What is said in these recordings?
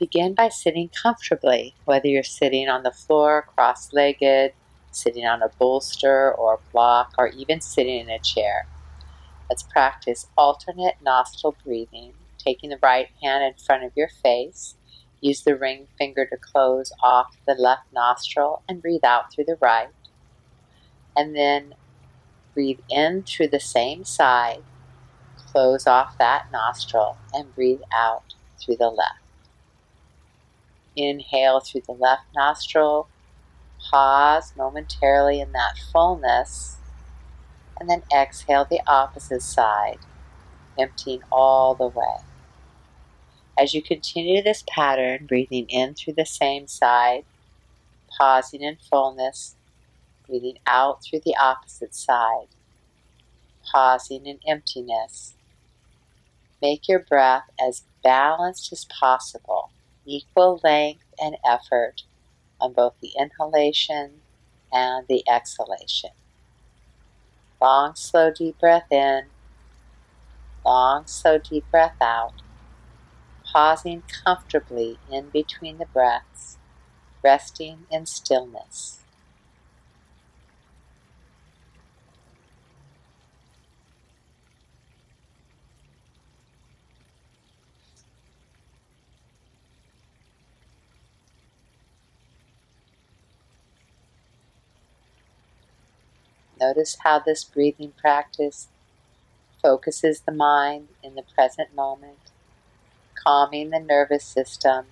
Begin by sitting comfortably, whether you're sitting on the floor cross-legged, sitting on a bolster or a block, or even sitting in a chair. Let's practice alternate nostril breathing, taking the right hand in front of your face. Use the ring finger to close off the left nostril and breathe out through the right. And then breathe in through the same side, close off that nostril, and breathe out through the left. Inhale through the left nostril, pause momentarily in that fullness, and then exhale the opposite side, emptying all the way. As you continue this pattern, breathing in through the same side, pausing in fullness, breathing out through the opposite side, pausing in emptiness. Make your breath as balanced as possible, equal length and effort on both the inhalation and the exhalation. Long, slow, deep breath in, long, slow, deep breath out, pausing comfortably in between the breaths, resting in stillness. Notice how this breathing practice focuses the mind in the present moment, calming the nervous system,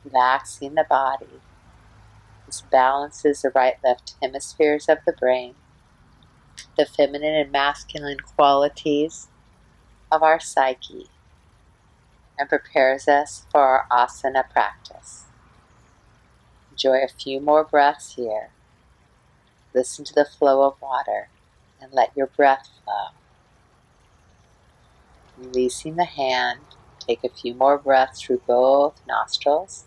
relaxing the body. This balances the right-left hemispheres of the brain, the feminine and masculine qualities of our psyche, and prepares us for our asana practice. Enjoy a few more breaths here. Listen to the flow of water and let your breath flow. Releasing the hand, take a few more breaths through both nostrils.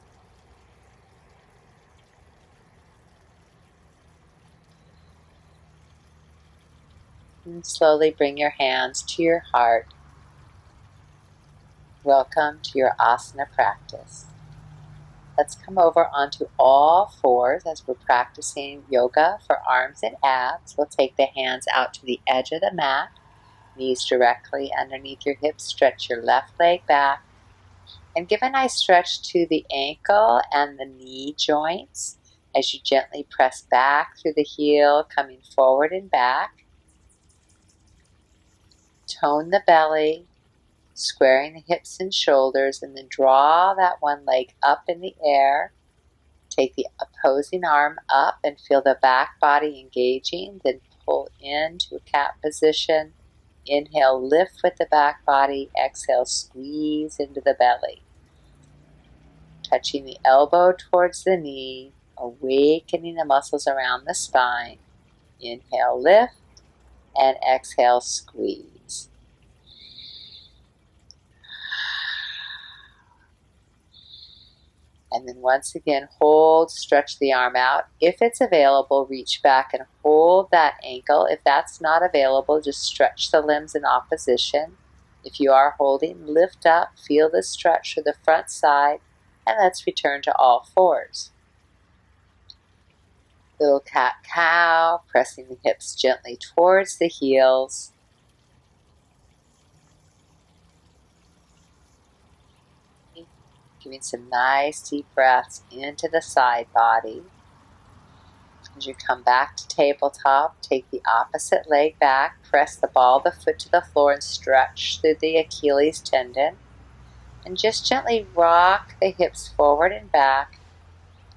And slowly bring your hands to your heart. Welcome to your asana practice. Let's come over onto all fours as we're practicing yoga for arms and abs. We'll take the hands out to the edge of the mat, knees directly underneath your hips. Stretch your left leg back and give a nice stretch to the ankle and the knee joints as you gently press back through the heel, coming forward and back. Tone the belly, squaring the hips and shoulders, and then draw that one leg up in the air. Take the opposing arm up and feel the back body engaging, then pull into a cat position. Inhale, lift with the back body. Exhale, squeeze into the belly. Touching the elbow towards the knee, awakening the muscles around the spine. Inhale, lift, and exhale, squeeze. And then once again, hold, stretch the arm out. If it's available, reach back and hold that ankle. If that's not available, just stretch the limbs in opposition. If you are holding, lift up, feel the stretch to the front side, and let's return to all fours. Little cat-cow, pressing the hips gently towards the heels. Giving some nice deep breaths into the side body. As you come back to tabletop, take the opposite leg back, press the ball of the foot to the floor and stretch through the Achilles tendon. And just gently rock the hips forward and back,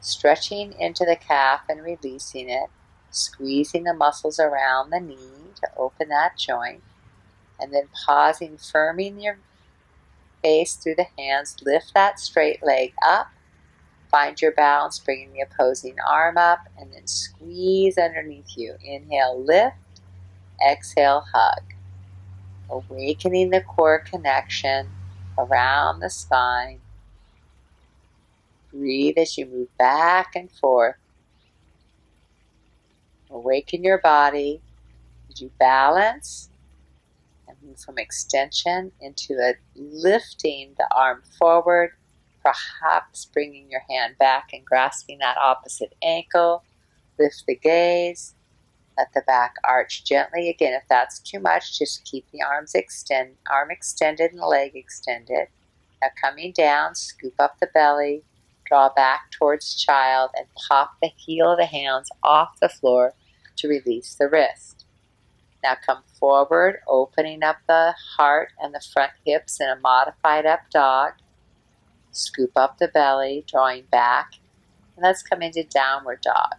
stretching into the calf and releasing it, squeezing the muscles around the knee to open that joint, and then pausing, firming your face through the hands. Lift that straight leg up, find your balance, bringing the opposing arm up, and then squeeze underneath you. Inhale, lift, exhale, hug. Awakening the core connection around the spine. Breathe as you move back and forth. Awaken your body as you balance and move from extension into a lifting the arm forward, perhaps bringing your hand back and grasping that opposite ankle. Lift the gaze. Let the back arch gently. Again, if that's too much, just keep the arm extended and the leg extended. Now coming down, scoop up the belly, draw back towards child, and pop the heel of the hands off the floor to release the wrist. Now come forward, opening up the heart and the front hips in a modified up dog. Scoop up the belly, drawing back, and let's come into downward dog.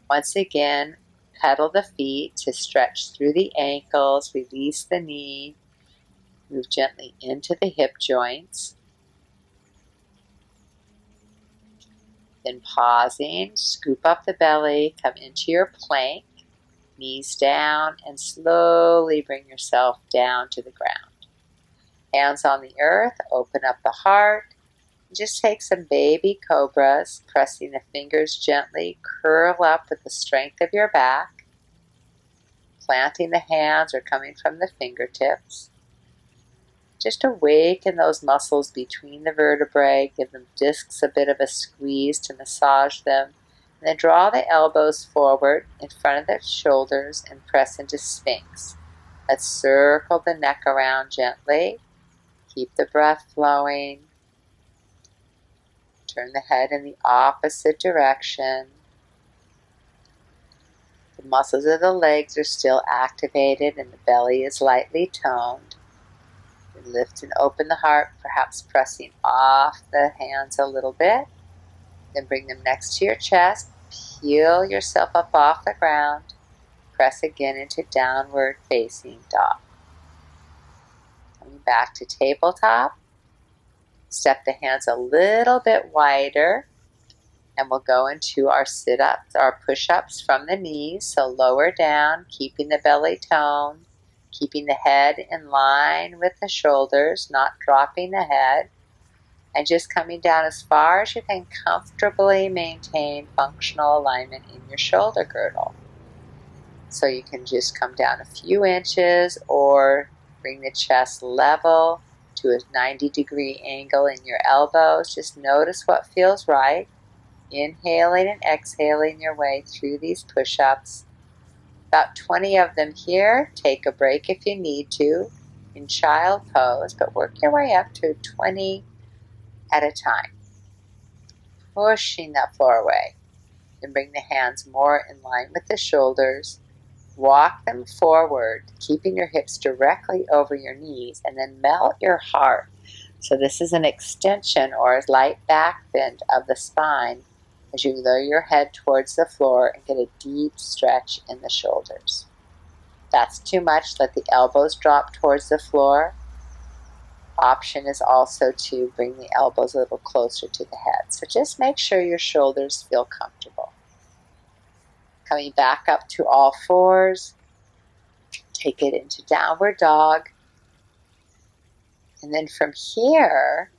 Once again, pedal the feet to stretch through the ankles, release the knee, move gently into the hip joints. Then pausing, scoop up the belly, come into your plank, knees down, and slowly bring yourself down to the ground. Hands on the earth, open up the heart. Just take some baby cobras, pressing the fingers gently, curl up with the strength of your back, planting the hands or coming from the fingertips. Just awaken those muscles between the vertebrae, give them discs a bit of a squeeze to massage them, and then draw the elbows forward in front of the shoulders and press into Sphinx. Let's circle the neck around gently. Keep the breath flowing. Turn the head in the opposite direction. The muscles of the legs are still activated and the belly is lightly toned. Lift and open the heart, perhaps pressing off the hands a little bit. Then bring them next to your chest. Peel yourself up off the ground. Press again into downward facing dog. Coming back to tabletop. Step the hands a little bit wider. And we'll go into our sit-ups, our push-ups from the knees. So lower down, keeping the belly toned. Keeping the head in line with the shoulders, not dropping the head, and just coming down as far as you can comfortably maintain functional alignment in your shoulder girdle. So you can just come down a few inches or bring the chest level to a 90-degree angle in your elbows. Just notice what feels right. Inhaling and exhaling your way through these push-ups. About 20 of them here. Take a break if you need to in child pose, but work your way up to 20 at a time. Pushing that floor away. Then bring the hands more in line with the shoulders. Walk them forward, keeping your hips directly over your knees, and then melt your heart. So this is an extension or a light back bend of the spine as you lower your head towards the floor and get a deep stretch in the shoulders. If that's too much, let the elbows drop towards the floor. Option is also to bring the elbows a little closer to the head. So just make sure your shoulders feel comfortable. Coming back up to all fours, take it into downward dog. And then from here,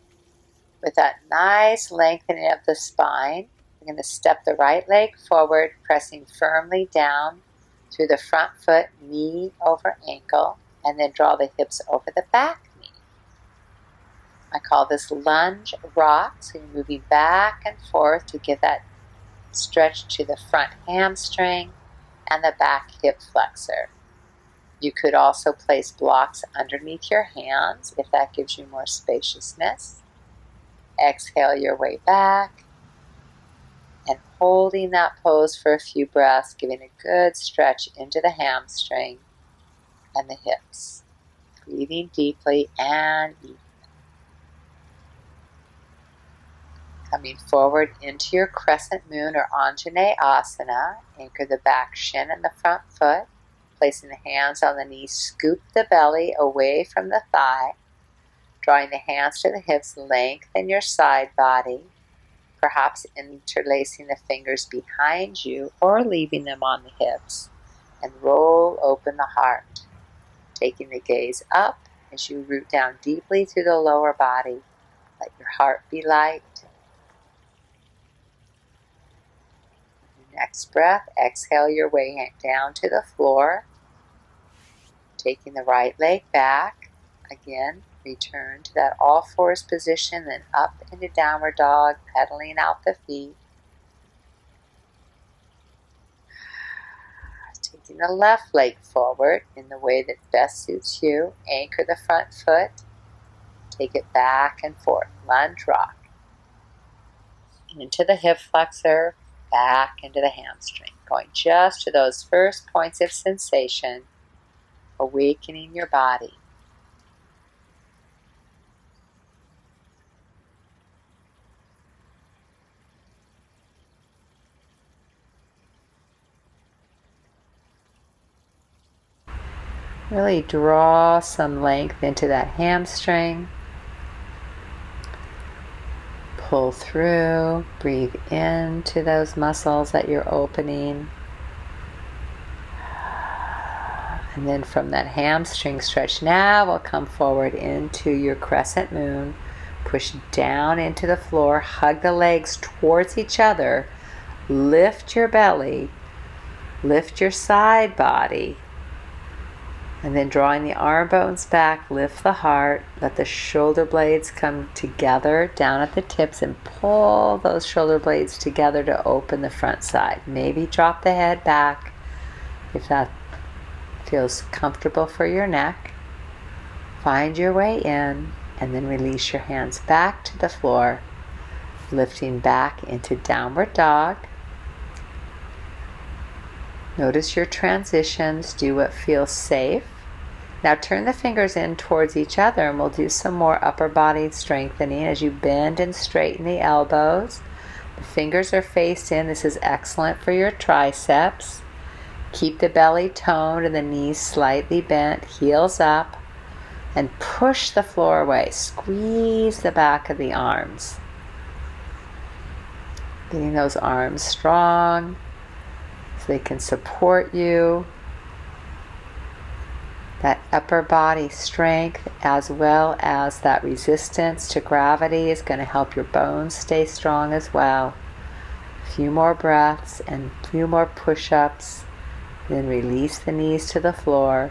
with that nice lengthening of the spine, we're going to step the right leg forward, pressing firmly down through the front foot, knee over ankle, and then draw the hips over the back knee. I call this lunge rock, so you're moving back and forth to give that stretch to the front hamstring and the back hip flexor. You could also place blocks underneath your hands if that gives you more spaciousness. Exhale your way back. And holding that pose for a few breaths, giving a good stretch into the hamstring and the hips. Breathing deeply and even. Coming forward into your crescent moon or Anjane Asana. Anchor the back shin and the front foot. Placing the hands on the knees, scoop the belly away from the thigh. Drawing the hands to the hips, lengthen your side body. Perhaps interlacing the fingers behind you or leaving them on the hips, and roll open the heart, taking the gaze up as you root down deeply through the lower body. Let your heart be light. Next breath, exhale your way down to the floor, taking the right leg back. Again, Return to that all fours position, then up into downward dog, pedaling out the feet. Taking the left leg forward in the way that best suits you. Anchor the front foot. Take it back and forth. Lunge rock. Into the hip flexor, back into the hamstring. Going just to those first points of sensation, awakening your body. Really draw some length into that hamstring. Pull through, breathe into those muscles that you're opening. And then from that hamstring stretch, now we'll come forward into your crescent moon. Push down into the floor, hug the legs towards each other. Lift your belly, lift your side body. And then drawing the arm bones back, lift the heart, let the shoulder blades come together down at the tips and pull those shoulder blades together to open the front side. Maybe drop the head back if that feels comfortable for your neck. Find your way in and then release your hands back to the floor, lifting back into downward dog. Notice your transitions. Do what feels safe. Now turn the fingers in towards each other and we'll do some more upper body strengthening as you bend and straighten the elbows. The fingers are faced in. This is excellent for your triceps. Keep the belly toned and the knees slightly bent, heels up, and push the floor away. Squeeze the back of the arms. Getting those arms strong so they can support you. That upper body strength as well as that resistance to gravity is going to help your bones stay strong as well. A few more breaths and a few more push-ups. Then release the knees to the floor.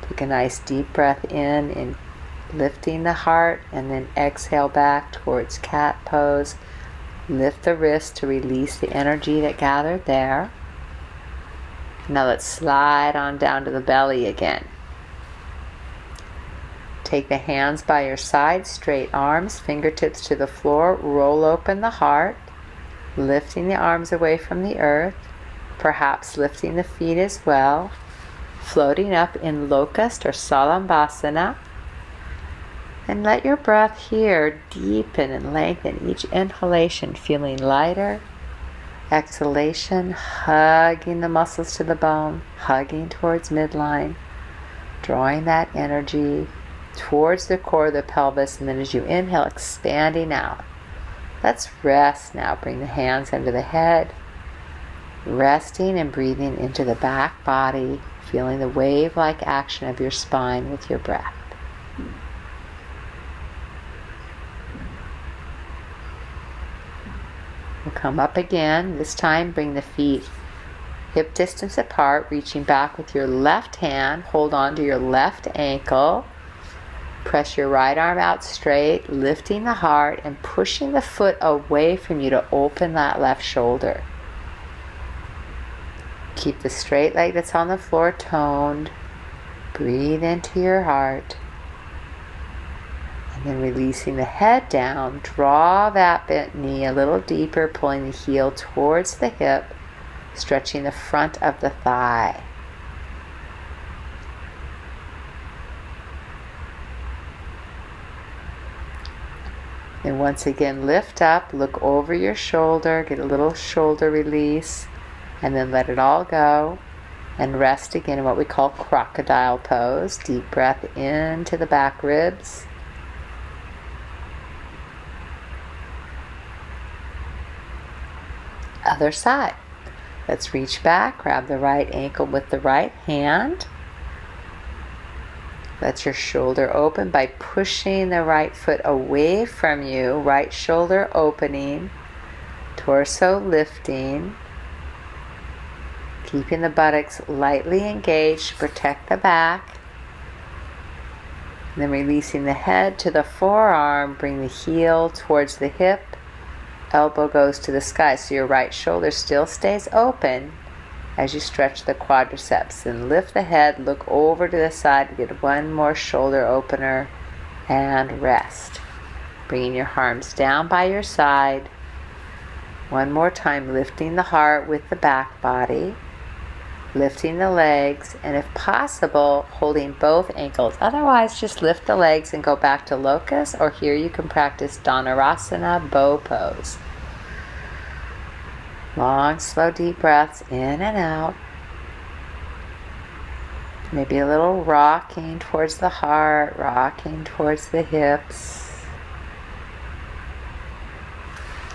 Take a nice deep breath in lifting the heart, and then exhale back towards cat pose. Lift the wrist to release the energy that gathered there. Now let's slide on down to the belly again. Take the hands by your side, straight arms, fingertips to the floor, roll open the heart, lifting the arms away from the earth, perhaps lifting the feet as well, floating up in locust or salambhasana. And let your breath here deepen and lengthen each inhalation, feeling lighter. Exhalation, hugging the muscles to the bone, hugging towards midline, drawing that energy towards the core of the pelvis, and then as you inhale, expanding out. Let's rest now. Bring the hands under the head, resting and breathing into the back body, feeling the wave-like action of your spine with your breath. We'll come up again. This time bring the feet hip distance apart, reaching back with your left hand. Hold on to your left ankle. Press your right arm out straight, lifting the heart and pushing the foot away from you to open that left shoulder. Keep the straight leg that's on the floor toned. Breathe into your heart. And then releasing the head down, draw that bent knee a little deeper, pulling the heel towards the hip, stretching the front of the thigh. And once again, lift up, look over your shoulder, get a little shoulder release, and then let it all go. And rest again in what we call crocodile pose. Deep breath into the back ribs. Other side. Let's reach back, grab the right ankle with the right hand. Let your shoulder open by pushing the right foot away from you. Right shoulder opening, torso lifting. Keeping the buttocks lightly engaged to protect the back. then releasing the head to the forearm, bring the heel towards the hip, elbow goes to the sky, so your right shoulder still stays open as you stretch the quadriceps. Then lift the head, look over to the side, get one more shoulder opener, and rest. Bringing your arms down by your side. One more time, lifting the heart with the back body, lifting the legs, and if possible, holding both ankles. Otherwise, just lift the legs and go back to locust, or here you can practice Dhanurasana, bow pose. Long, slow, deep breaths in and out. Maybe a little rocking towards the heart, rocking towards the hips.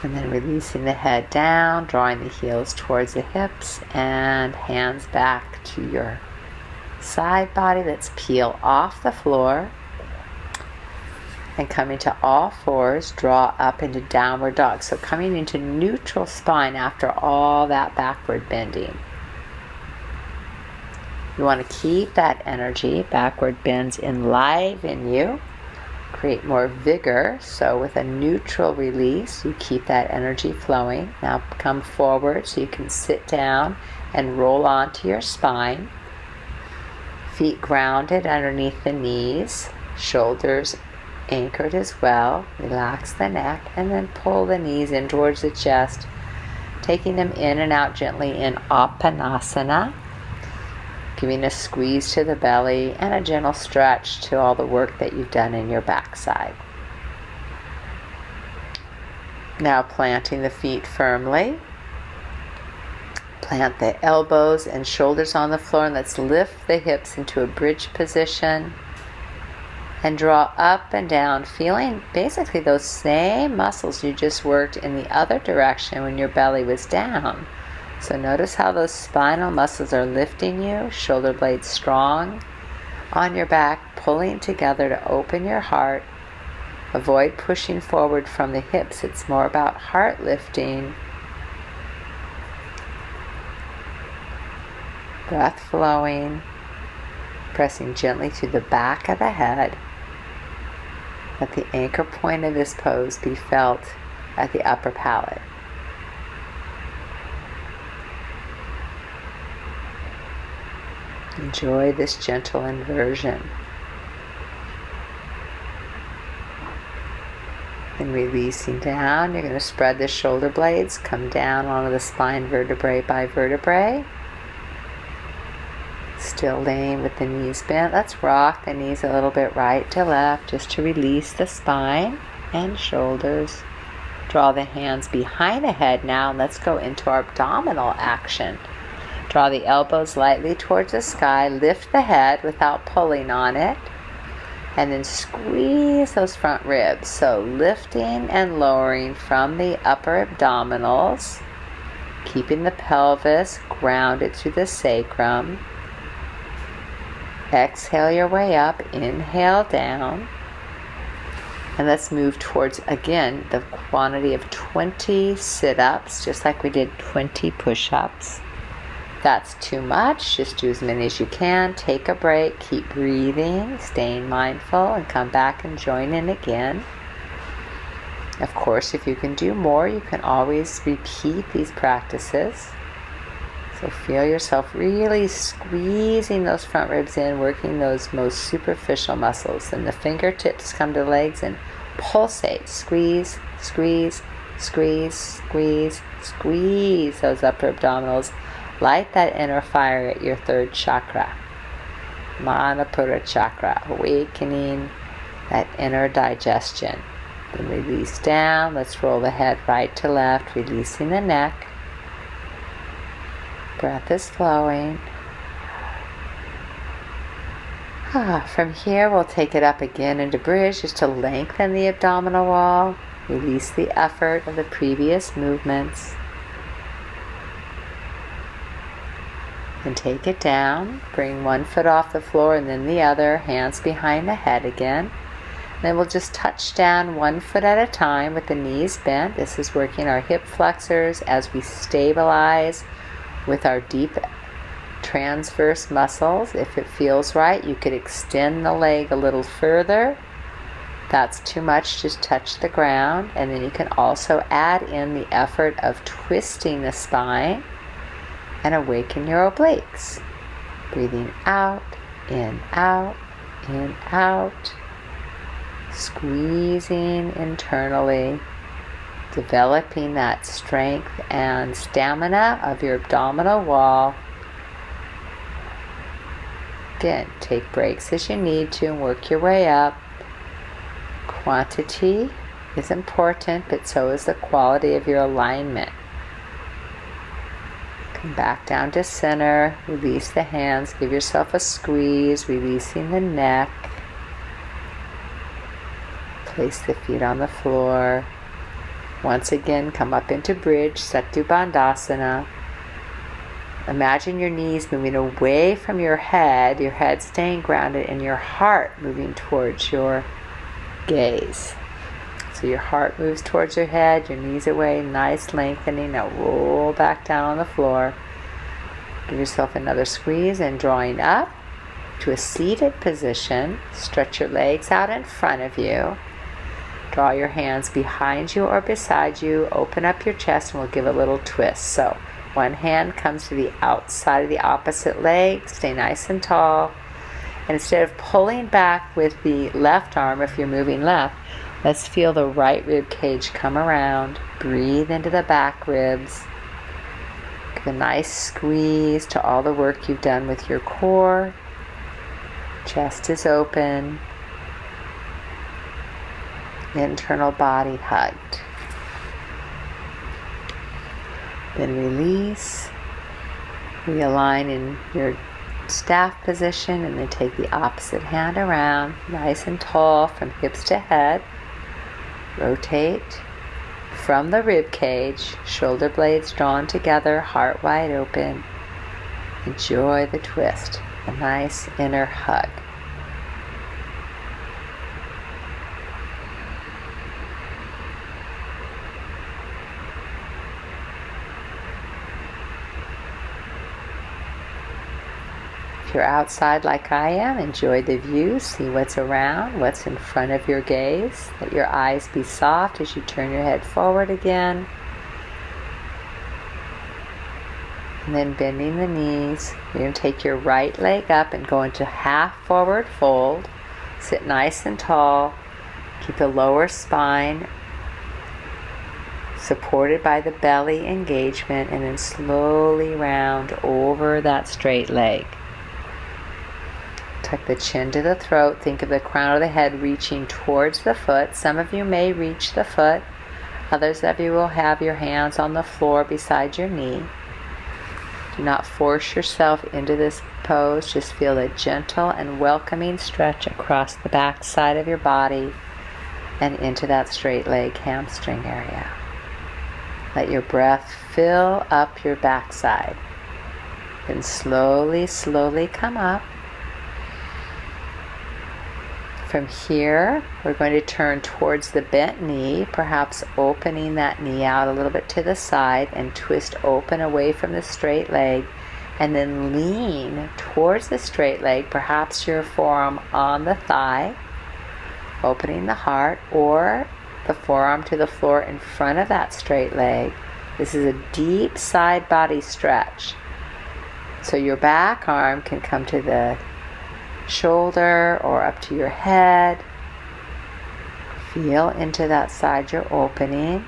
And then releasing the head down, drawing the heels towards the hips and hands back to your side body. Let's peel off the floor and coming to all fours, draw up into downward dog. So coming into neutral spine after all that backward bending. You want to keep that energy. Backward bends enliven you. Create more vigor. So with a neutral release, you keep that energy flowing. Now come forward so you can sit down and roll onto your spine. Feet grounded underneath the knees. Shoulders anchored as well. Relax the neck and then pull the knees in towards the chest. Taking them in and out gently in Apanasana. Giving a squeeze to the belly and a gentle stretch to all the work that you've done in your backside. Now planting the feet firmly. Plant the elbows and shoulders on the floor, and let's lift the hips into a bridge position and draw up and down, feeling basically those same muscles you just worked in the other direction when your belly was down. So notice how those spinal muscles are lifting you, shoulder blades strong on your back, pulling together to open your heart. Avoid pushing forward from the hips. It's more about heart lifting. Breath flowing, pressing gently to the back of the head. Let the anchor point of this pose be felt at the upper palate. Enjoy this gentle inversion. And releasing down, you're going to spread the shoulder blades, come down onto the spine vertebrae by vertebrae. Still laying with the knees bent. Let's rock the knees a little bit right to left just to release the spine and shoulders. Draw the hands behind the head now, and let's go into our abdominal action. Draw the elbows lightly towards the sky, lift the head without pulling on it, and then squeeze those front ribs. So lifting and lowering from the upper abdominals, keeping the pelvis grounded to the sacrum. Exhale your way up, inhale down, and let's move towards, again, the quantity of 20 sit-ups, just like we did 20 push-ups. That's too much, just do as many as you can. Take a break, keep breathing, staying mindful, and come back and join in again. Of course, if you can do more, you can always repeat these practices. So feel yourself really squeezing those front ribs in, working those most superficial muscles. Then the fingertips come to the legs and pulsate. Squeeze, squeeze, squeeze, squeeze, squeeze those upper abdominals. Light that inner fire at your third chakra, Manipura chakra, awakening that inner digestion. Then release down. Let's roll the head right to left, releasing the neck. Breath is flowing. From here, we'll take it up again into bridge just to lengthen the abdominal wall. Release the effort of the previous movements. And take it down. Bring one foot off the floor and then the other. Hands behind the head again. Then we'll just touch down one foot at a time with the knees bent. This is working our hip flexors as we stabilize with our deep transverse muscles. If it feels right, you could extend the leg a little further. If that's too much, just touch the ground. And then you can also add in the effort of twisting the spine and awaken your obliques. Breathing out, in, out, in, out. Squeezing internally, developing that strength and stamina of your abdominal wall. Again, take breaks as you need to and work your way up. Quantity is important, but so is the quality of your alignment. Come back down to center, release the hands, give yourself a squeeze, releasing the neck. Place the feet on the floor. Once again, come up into bridge, Setu Bandhasana. Imagine your knees moving away from your head staying grounded, and your heart moving towards your gaze. So your heart moves towards your head, your knees away, nice lengthening. Now roll back down on the floor. Give yourself another squeeze and drawing up to a seated position. Stretch your legs out in front of you. Draw your hands behind you or beside you. Open up your chest and we'll give a little twist. So one hand comes to the outside of the opposite leg. Stay nice and tall. And instead of pulling back with the left arm, if you're moving left, let's feel the right rib cage come around. Breathe into the back ribs. Give a nice squeeze to all the work you've done with your core. Chest is open. Internal body hugged. Then release. Realign in your staff position, and then take the opposite hand around, nice and tall from hips to head. Rotate from the rib cage, shoulder blades drawn together, heart wide open. Enjoy the twist, a nice inner hug. If you're outside like I am, enjoy the view, see what's around, what's in front of your gaze. Let your eyes be soft as you turn your head forward again. And then bending the knees, you're going to take your right leg up and go into half forward fold. Sit nice and tall. Keep the lower spine supported by the belly engagement, and then slowly round over that straight leg. Tuck the chin to the throat. Think of the crown of the head reaching towards the foot. Some of you may reach the foot. Others of you will have your hands on the floor beside your knee. Do not force yourself into this pose. Just feel a gentle and welcoming stretch across the back side of your body and into that straight leg hamstring area. Let your breath fill up your backside. Then slowly, slowly come up. From here, we're going to turn towards the bent knee, perhaps opening that knee out a little bit to the side and twist open away from the straight leg, and then lean towards the straight leg, perhaps your forearm on the thigh, opening the heart, or the forearm to the floor in front of that straight leg. This is a deep side body stretch. So your back arm can come to the shoulder or up to your head. Feel into that side you're opening.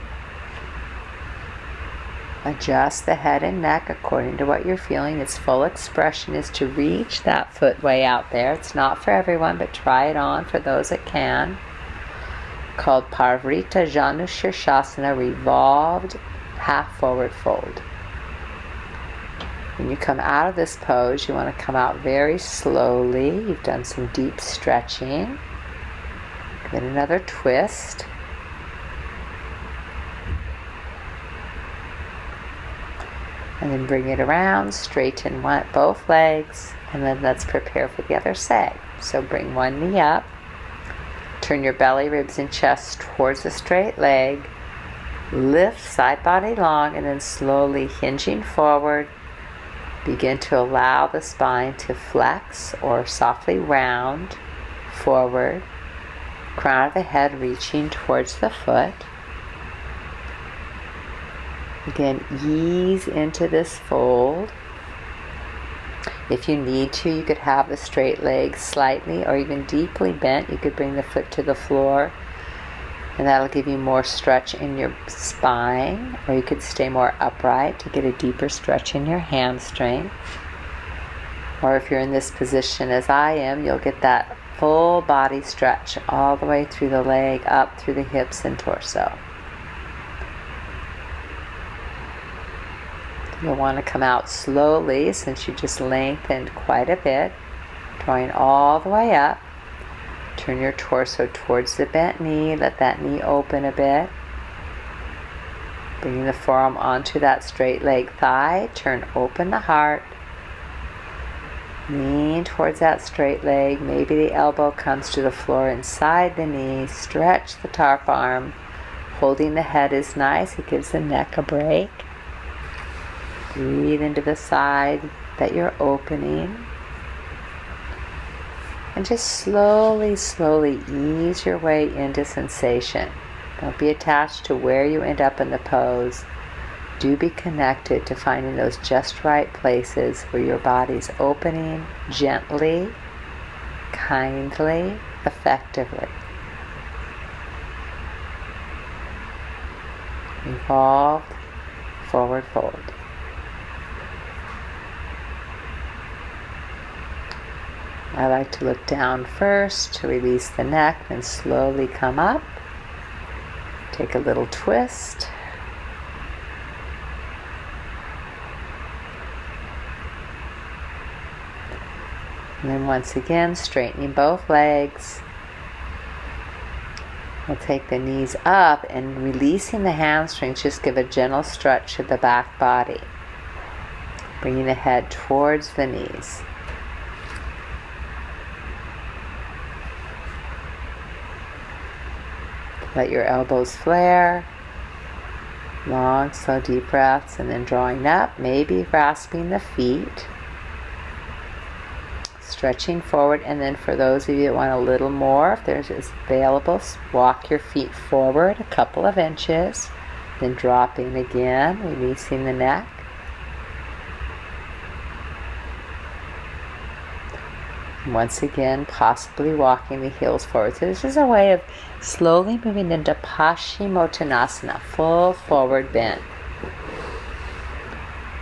Adjust the head and neck according to what you're feeling. Its full expression is to reach that foot way out there. It's not for everyone, but try it on for those that can. Called Parivrtta Janu Shirshasana, revolved half forward fold. When you come out of this pose, you want to come out very slowly. You've done some deep stretching. Then another twist. And then bring it around, straighten both legs, and then let's prepare for the other side. So bring one knee up. Turn your belly, ribs, and chest towards the straight leg. Lift side body long, and then slowly hinging forward. Begin to allow the spine to flex or softly round forward, crown of the head reaching towards the foot. Again, ease into this fold. If you need to, you could have the straight leg slightly or even deeply bent. You could bring the foot to the floor, and that'll give you more stretch in your spine, or you could stay more upright to get a deeper stretch in your hamstring. Or if you're in this position as I am, you'll get that full body stretch all the way through the leg, up through the hips and torso. You'll want to come out slowly since you just lengthened quite a bit, drawing all the way up. Turn your torso towards the bent knee. Let that knee open a bit. Bringing the forearm onto that straight leg thigh. Turn open the heart. Lean towards that straight leg. Maybe the elbow comes to the floor inside the knee. Stretch the top arm. Holding the head is nice. It gives the neck a break. Breathe into the side that you're opening. And just slowly, slowly ease your way into sensation. Don't be attached to where you end up in the pose. Do be connected to finding those just right places where your body's opening gently, kindly, effectively. Evolved, forward fold. I like to look down first to release the neck, then slowly come up. Take a little twist. And then once again, straightening both legs. We'll take the knees up and releasing the hamstrings, just give a gentle stretch to the back body. Bringing the head towards the knees. Let your elbows flare. Long, slow, deep breaths, and then drawing up, maybe grasping the feet. Stretching forward, and then for those of you that want a little more, if there's available, walk your feet forward a couple of inches, then dropping again, releasing the neck. Once again, possibly walking the heels forward. So this is a way of slowly moving into Paschimottanasana, full forward bend.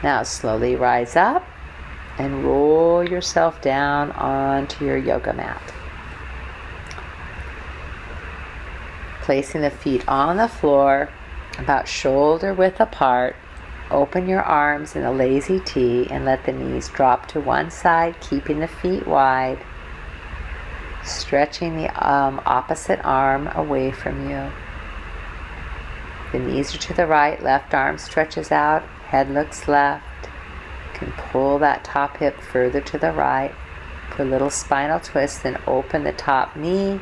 Now slowly rise up and roll yourself down onto your yoga mat. Placing the feet on the floor, about shoulder width apart. Open your arms in a lazy T and let the knees drop to one side, keeping the feet wide. Stretching the opposite arm away from you. The knees are to the right, left arm stretches out, head looks left. You can pull that top hip further to the right. For a little spinal twist, then open the top knee.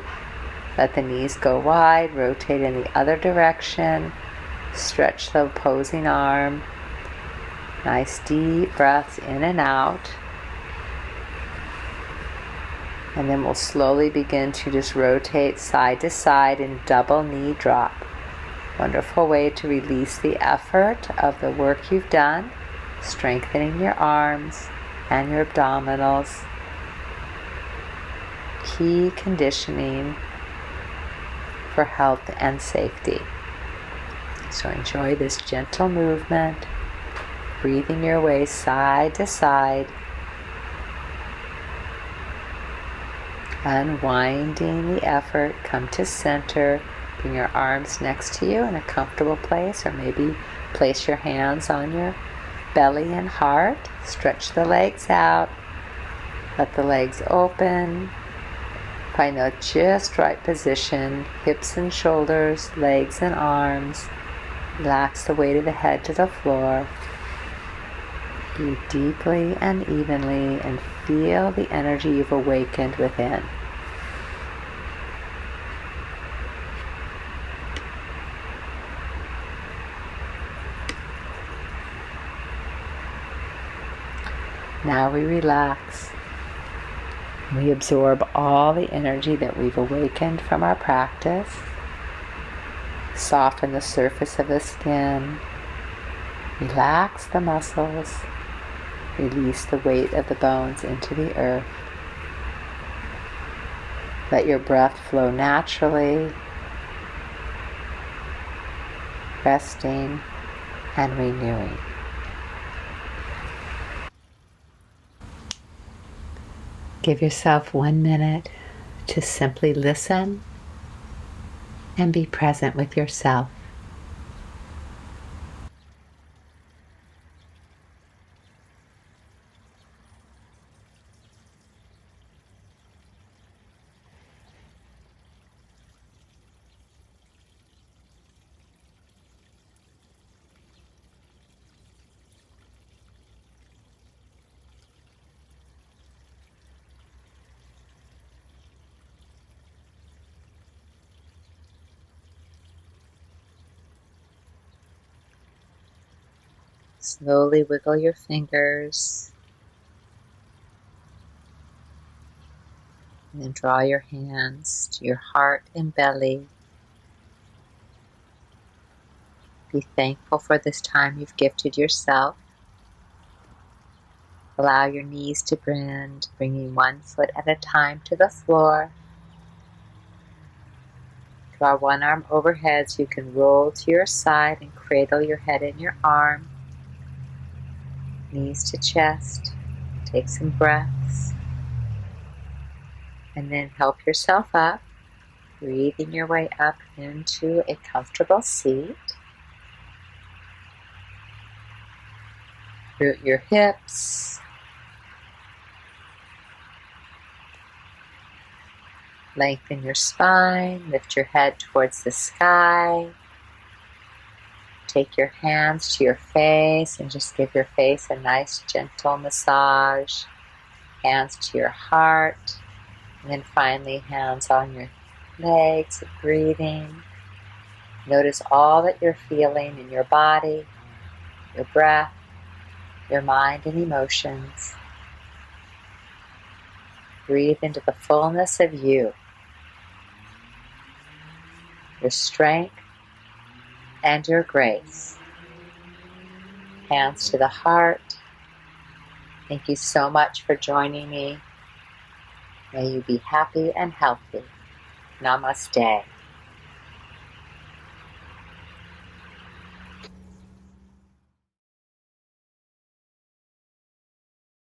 Let the knees go wide, rotate in the other direction. Stretch the opposing arm. Nice deep breaths in and out. And then we'll slowly begin to just rotate side to side in double knee drop. Wonderful way to release the effort of the work you've done, strengthening your arms and your abdominals. Key conditioning for health and safety. So enjoy this gentle movement. Breathing your way side to side. Unwinding the effort. Come to center. Bring your arms next to you in a comfortable place, or maybe place your hands on your belly and heart. Stretch the legs out. Let the legs open. Find the just right position. Hips and shoulders, legs and arms. Relax the weight of the head to the floor. Breathe deeply and evenly and feel the energy you've awakened within. Now we relax. We absorb all the energy that we've awakened from our practice. Soften the surface of the skin. Relax the muscles. Release the weight of the bones into the earth. Let your breath flow naturally, resting and renewing. Give yourself 1 minute to simply listen and be present with yourself. Slowly wiggle your fingers and then draw your hands to your heart and belly. Be thankful for this time you've gifted yourself. Allow your knees to bend, bringing 1 foot at a time to the floor. Draw one arm overhead so you can roll to your side and cradle your head in your arm. Knees to chest. Take some breaths. And then help yourself up, breathing your way up into a comfortable seat. Root your hips. Lengthen your spine. Lift your head towards the sky. Take your hands to your face and just give your face a nice gentle massage. Hands to your heart. And then finally hands on your legs, breathing. Notice all that you're feeling in your body, your breath, your mind and emotions. Breathe into the fullness of you, your strength and your grace. Hands to the heart. Thank you so much for joining me. May you be happy and healthy. Namaste.